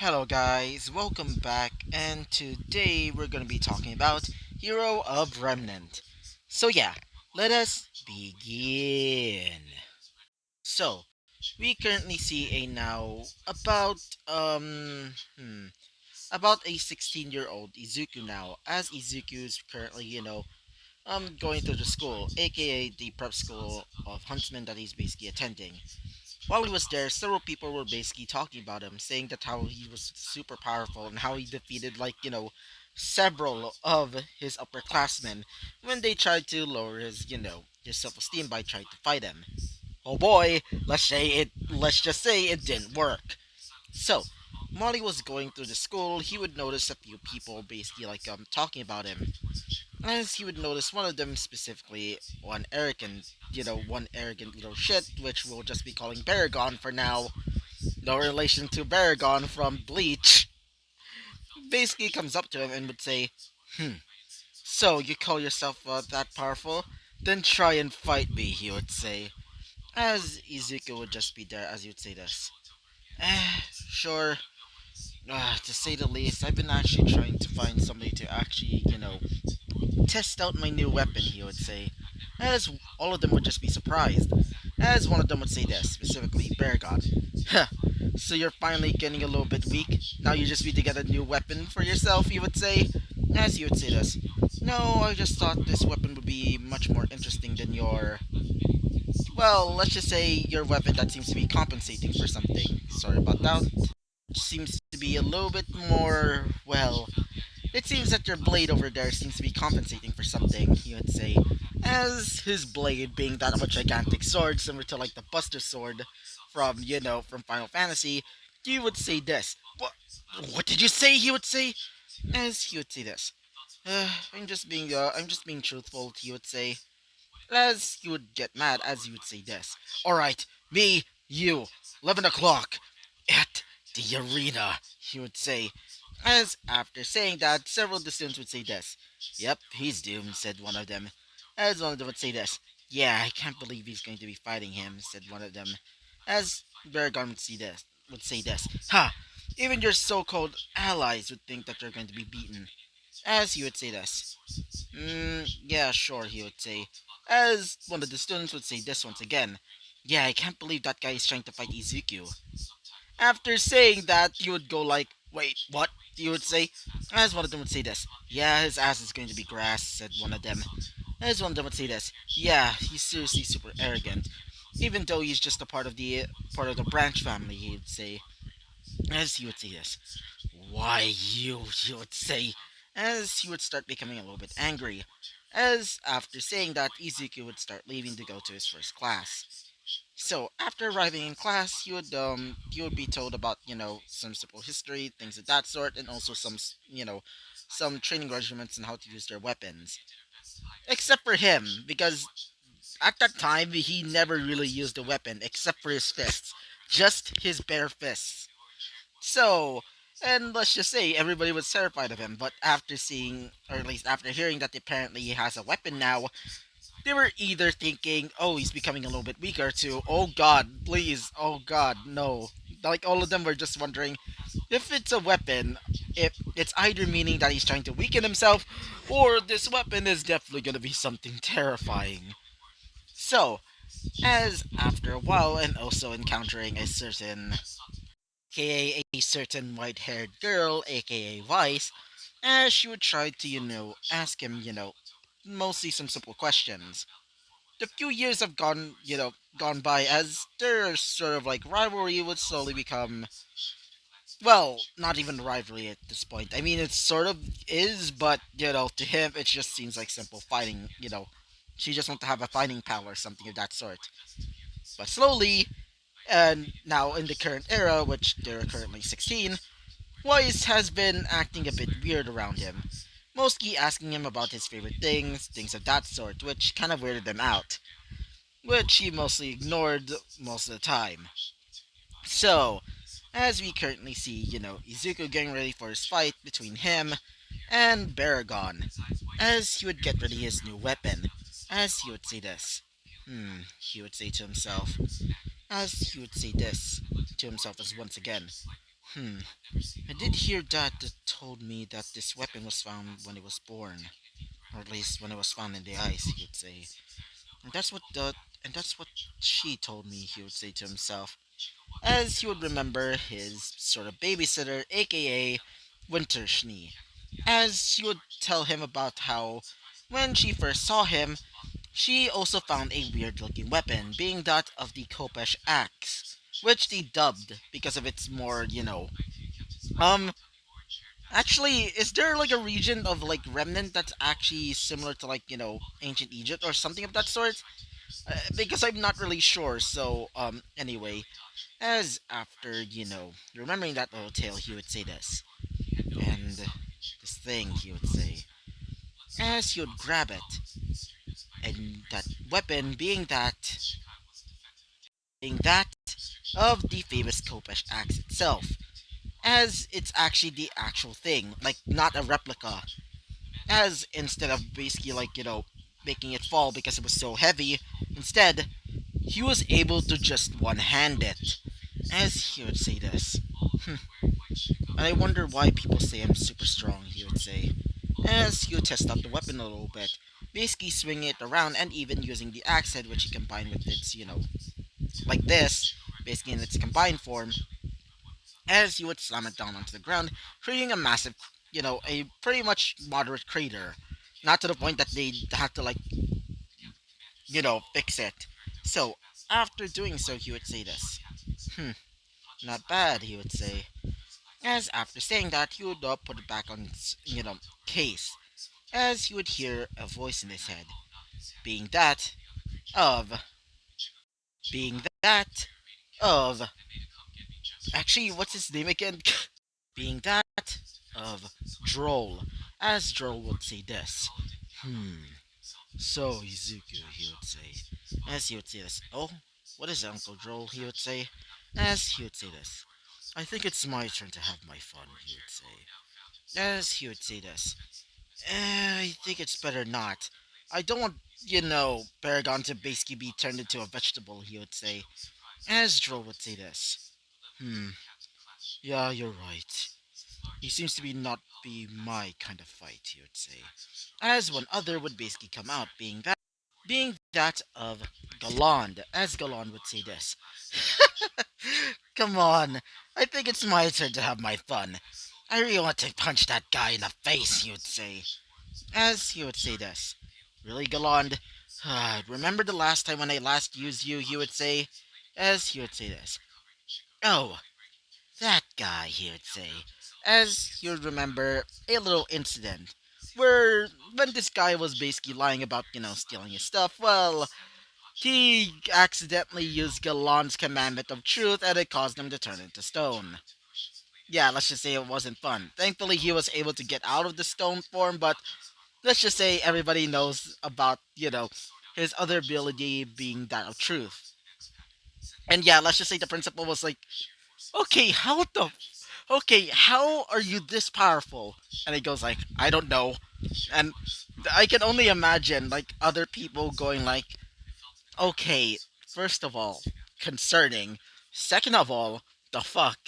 Hello guys, welcome back, and today we're gonna be talking about Hero of Remnant. So yeah, let us begin. So, we currently see a now about a 16-year-old Izuku now, as Izuku is currently, going to the school, aka the prep school of huntsmen that he's basically attending. While he was there, several people were basically talking about him, saying that how he was super powerful and how he defeated, several of his upperclassmen when they tried to lower his self-esteem by trying to fight him. Oh boy, let's just say it didn't work. So, while he was going through the school, he would notice a few people basically talking about him. As he would notice one of them specifically, one arrogant little shit, which we'll just be calling Baragon for now, no relation to Baragon from Bleach, basically comes up to him and would say, "Hmm, so you call yourself that powerful? Then try and fight me," he would say. As Izuku would just be there as he would say this. Sure. To say the least, I've been actually trying to find somebody to actually, test out my new weapon, he would say. As all of them would just be surprised. As one of them would say this, specifically Baragon. Huh, so you're finally getting a little bit weak? Now you just need to get a new weapon for yourself, he would say. As he would say this. No, I just thought this weapon would be much more interesting than let's just say your weapon that seems to be compensating for something. Sorry about that. Seems to be a little bit more, it seems that your blade over there seems to be compensating for something, he would say. As his blade being that of a gigantic sword, similar to like the Buster Sword from Final Fantasy, he would say this. What did you say? He would say. As he would say this. I'm just being truthful, he would say. As he would get mad, as he would say this. Alright, me, you, 11 o'clock, at the arena, he would say. As after saying that, several of the students would say this. Yep, he's doomed, said one of them. As one of them would say this. Yeah, I can't believe he's going to be fighting him, said one of them. As Baragon would say this. Ha! Even your so-called allies would think that they're going to be beaten. As he would say this. Yeah, sure, he would say. As one of the students would say this once again. Yeah, I can't believe that guy is trying to fight Izuku. After saying that, you would go like, wait, what? You would say, as one of them would say this. Yeah, his ass is going to be grass, said one of them. As one of them would say this. Yeah, he's seriously super arrogant. Even though he's just a part of the branch family, he'd say. As he would say this. Why you, he would say. As he would start becoming a little bit angry. As after saying that, Izuku would start leaving to go to his first class. So after arriving in class, you would be told about some simple history, things of that sort, and also some training regiments and how to use their weapons. Except for him, because at that time he never really used a weapon except for his fists, just his bare fists. So, and let's just say everybody was terrified of him. But after seeing, or at least after hearing that apparently he has a weapon now, they were either thinking, "Oh, he's becoming a little bit weaker," to "Oh God, please, oh God, no." Like all of them were just wondering if it's a weapon, if it's either meaning that he's trying to weaken himself, or this weapon is definitely going to be something terrifying. So, as after a while, and also encountering a certain white-haired girl, aka Vice, as she would try to, ask him, mostly some simple questions. The few years have gone by as their sort of like rivalry would slowly become, not even rivalry at this point. I mean, it sort of is, but to him, it just seems like simple fighting. She just wants to have a fighting pal or something of that sort. But slowly, and now in the current era, which they're currently 16, Weiss has been acting a bit weird around him. Mostly asking him about his favorite things of that sort, which kind of weirded them out, which he mostly ignored most of the time. So, as we currently see, Izuku getting ready for his fight between him and Baragon, as he would get ready his new weapon, as he would say this. He would say to himself, as he would say this to himself as once again. Hmm. I did hear that told me that this weapon was found when it was born, or at least when it was found in the ice. He would say, and that's what she told me. He would say to himself, as he would remember his sort of babysitter, aka Winter Schnee, as she would tell him about how when she first saw him, she also found a weird looking weapon, being that of the Kopesh axe, which they dubbed because of its more, um, actually, is there like a region of like Remnant that's actually similar to like, ancient Egypt or something of that sort? Because I'm not really sure, so, anyway, as after, remembering that little tale, he would say this, and this thing, he would say, as he would grab it, and that weapon being that of the famous Kopesh axe itself, as it's actually the actual thing, like not a replica, as instead of basically like, making it fall because it was so heavy, instead, he was able to just one-hand it, as he would say this. Hmm. And I wonder why people say I'm super strong, he would say, as he would test out the weapon a little bit, basically swinging it around and even using the axe head which he combined with its, like this, basically in its combined form, as you would slam it down onto the ground, creating a massive, a pretty much moderate crater. Not to the point that they had to, like, fix it. So, after doing so, he would say this. Hmm, not bad, he would say. As after saying that, he would put it back on its, case, as he would hear a voice in his head, being that of, being that of, actually, what's his name again? Being that of Droll, as Droll would say this. Hmm. So, Izuku, he would say, as he would say this. Oh, what is it, Uncle Droll? He would say, as he would say this. I think it's my turn to have my fun, he would say, as he would say this. I think it's better not. I don't want, Paragon to basically be turned into a vegetable, he would say, as Droll would say this. Hmm. Yeah, you're right. He seems to be not be my kind of fight, he would say. As one other would basically come out, being that of Galland, as Galland would say this. Come on, I think it's my turn to have my fun. I really want to punch that guy in the face, he would say. As he would say this. Really, Galland? Remember the last time when I last used you, he would say. As he would say this. Oh, that guy, he would say, as he would remember a little incident where when this guy was basically lying about, stealing his stuff, well, he accidentally used Galan's commandment of truth and it caused him to turn into stone. Yeah, let's just say it wasn't fun. Thankfully, he was able to get out of the stone form, but let's just say everybody knows about, his other ability being that of truth. And yeah, let's just say the principal was like, okay, how are you this powerful? And he goes like, I don't know. And I can only imagine like other people going like, okay, first of all, concerning. Second of all, the fuck.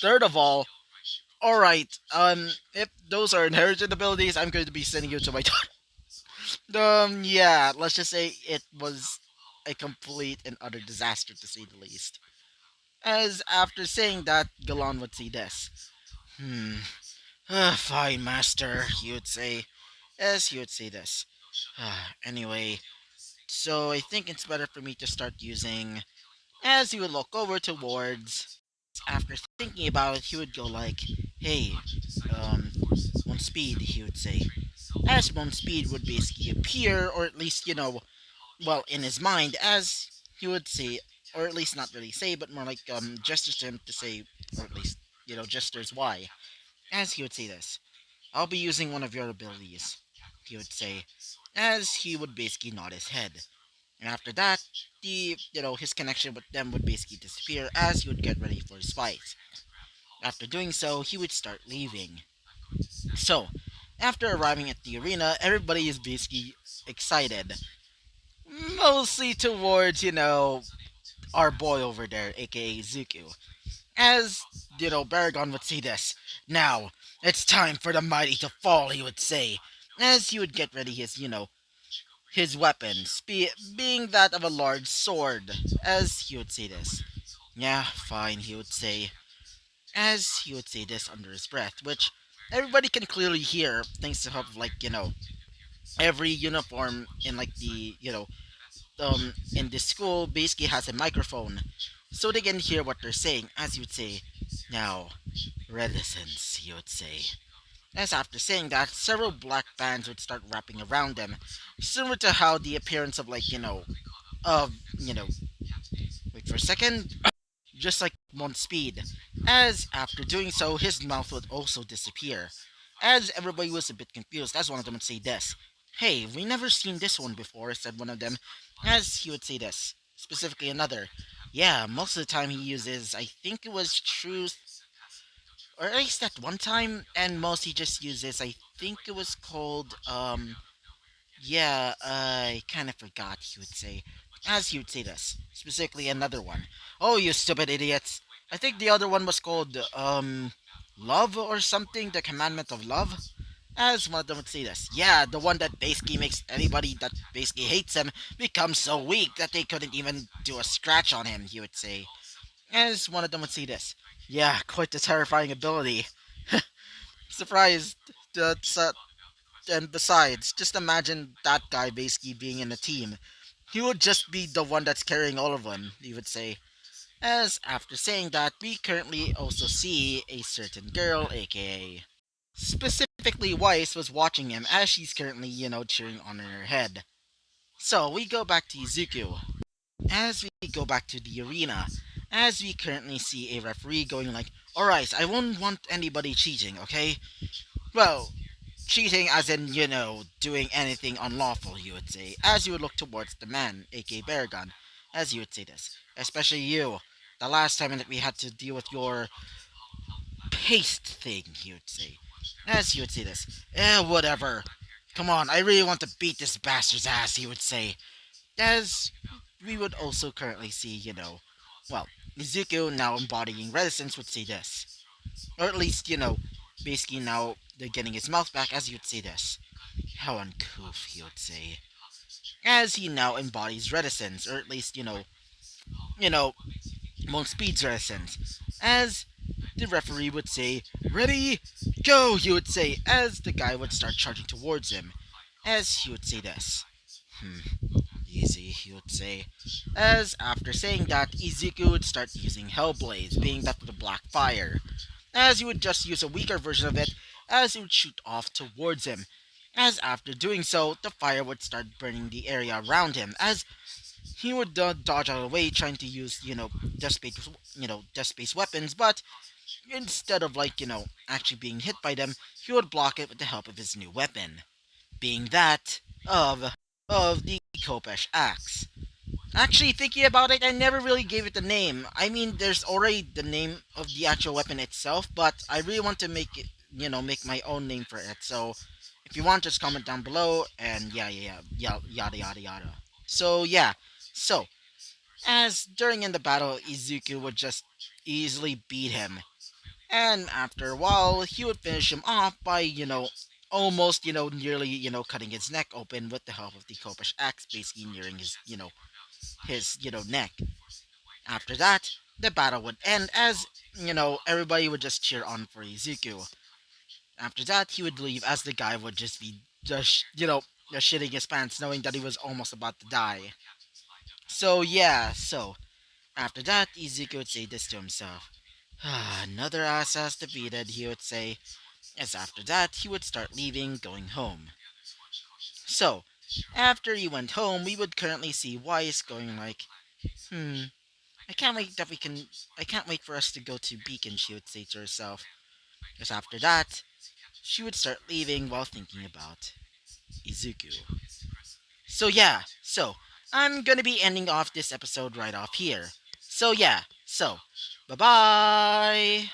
Third of all right, if those are inherited abilities, I'm going to be sending you to my daughter. Yeah, let's just say it was a complete and utter disaster to say the least. As after saying that, Galan would say this. Hmm. Fine, master, he would say, as he would say this. Anyway, so I think it's better for me to start using. As he would look over towards. After thinking about it, he would go like, "Hey, um, one speed," he would say. As one speed would basically appear, or at least well, in his mind, as he would say, or at least not really say, but more like gestures to him to say, or at least gestures why. As he would say this. I'll be using one of your abilities, he would say, as he would basically nod his head. And after that, his connection with them would basically disappear as he would get ready for his fight. After doing so, he would start leaving. So, after arriving at the arena, everybody is basically excited. Mostly towards, our boy over there, aka Zuku. As Baragon would say this. Now, it's time for the mighty to fall, he would say, as he would get ready his weapons, being that of a large sword, as he would say this. Yeah, fine, he would say, as he would say this under his breath, which everybody can clearly hear thanks to help of, every uniform in, in this school basically has a microphone, so they can hear what they're saying, as he would say, now, reticence, he would say. As after saying that, several black bands would start wrapping around them, similar to how the appearance of, of, you know, wait for a second, just like one speed. As after doing so, his mouth would also disappear. As everybody was a bit confused, as one of them would say this. Hey, we never seen this one before, said one of them, as he would say this. Specifically another. Yeah, most of the time he uses, I think it was truth, or at least at one time, and most he just uses, I think it was called, yeah, I kind of forgot, he would say. As he would say this. Specifically another one. Oh, you stupid idiots. I think the other one was called, Love or something, the commandment of love. As one of them would say this. Yeah, the one that basically makes anybody that basically hates him become so weak that they couldn't even do a scratch on him, he would say. As one of them would say this. Yeah, quite the terrifying ability. Surprised. That's, and besides, just imagine that guy basically being in a team. He would just be the one that's carrying all of them, he would say. As after saying that, we currently also see a certain girl, aka specifically Weiss, was watching him as she's currently, cheering on in her head. So we go back to Izuku. As we go back to the arena, as we currently see a referee going like, alright, I won't want anybody cheating, okay? Well, cheating as in, doing anything unlawful, you would say, as you would look towards the man, aka Baragon, as you would say this. Especially you. The last time that we had to deal with your paste thing, he would say. As he would say this. Whatever. Come on, I really want to beat this bastard's ass, he would say. As we would also currently see, well, Izuku, now embodying reticence, would say this. Or at least, basically now they're getting his mouth back, as he would say this. How uncouth, he would say. As he now embodies reticence, or at least, you know, Monk Speed's reticence. As the referee would say, ready, go, he would say, as the guy would start charging towards him. As he would say this. Easy, he would say. As after saying that, Izuku would start using Hellblaze, being that with a black fire. As he would just use a weaker version of it, as he would shoot off towards him. As after doing so, the fire would start burning the area around him, as he would dodge out of the way, trying to use, death space weapons, but instead of, actually being hit by them, he would block it with the help of his new weapon, being that of the Kopesh axe. Actually, thinking about it, I never really gave it a name. I mean, there's already the name of the actual weapon itself, but I really want to make it, make my own name for it. So, if you want, just comment down below, and yada yada yada. So, yeah. So, as during in the battle, Izuku would just easily beat him. And after a while, he would finish him off by, almost, nearly, cutting his neck open with the help of the Kopesh axe, basically nearing his neck. After that, the battle would end as, everybody would just cheer on for Izuku. After that, he would leave as the guy would just be just shitting his pants knowing that he was almost about to die. So yeah, after that, Izuku would say this to himself. Another ass defeated, he would say, as after that, he would start leaving, going home. So, after he went home, we would currently see Weiss going like, I can't wait that we can. I can't wait for us to go to Beacon, she would say to herself. Because after that, she would start leaving while thinking about Izuku. So yeah, I'm gonna be ending off this episode right off here. So yeah, bye bye!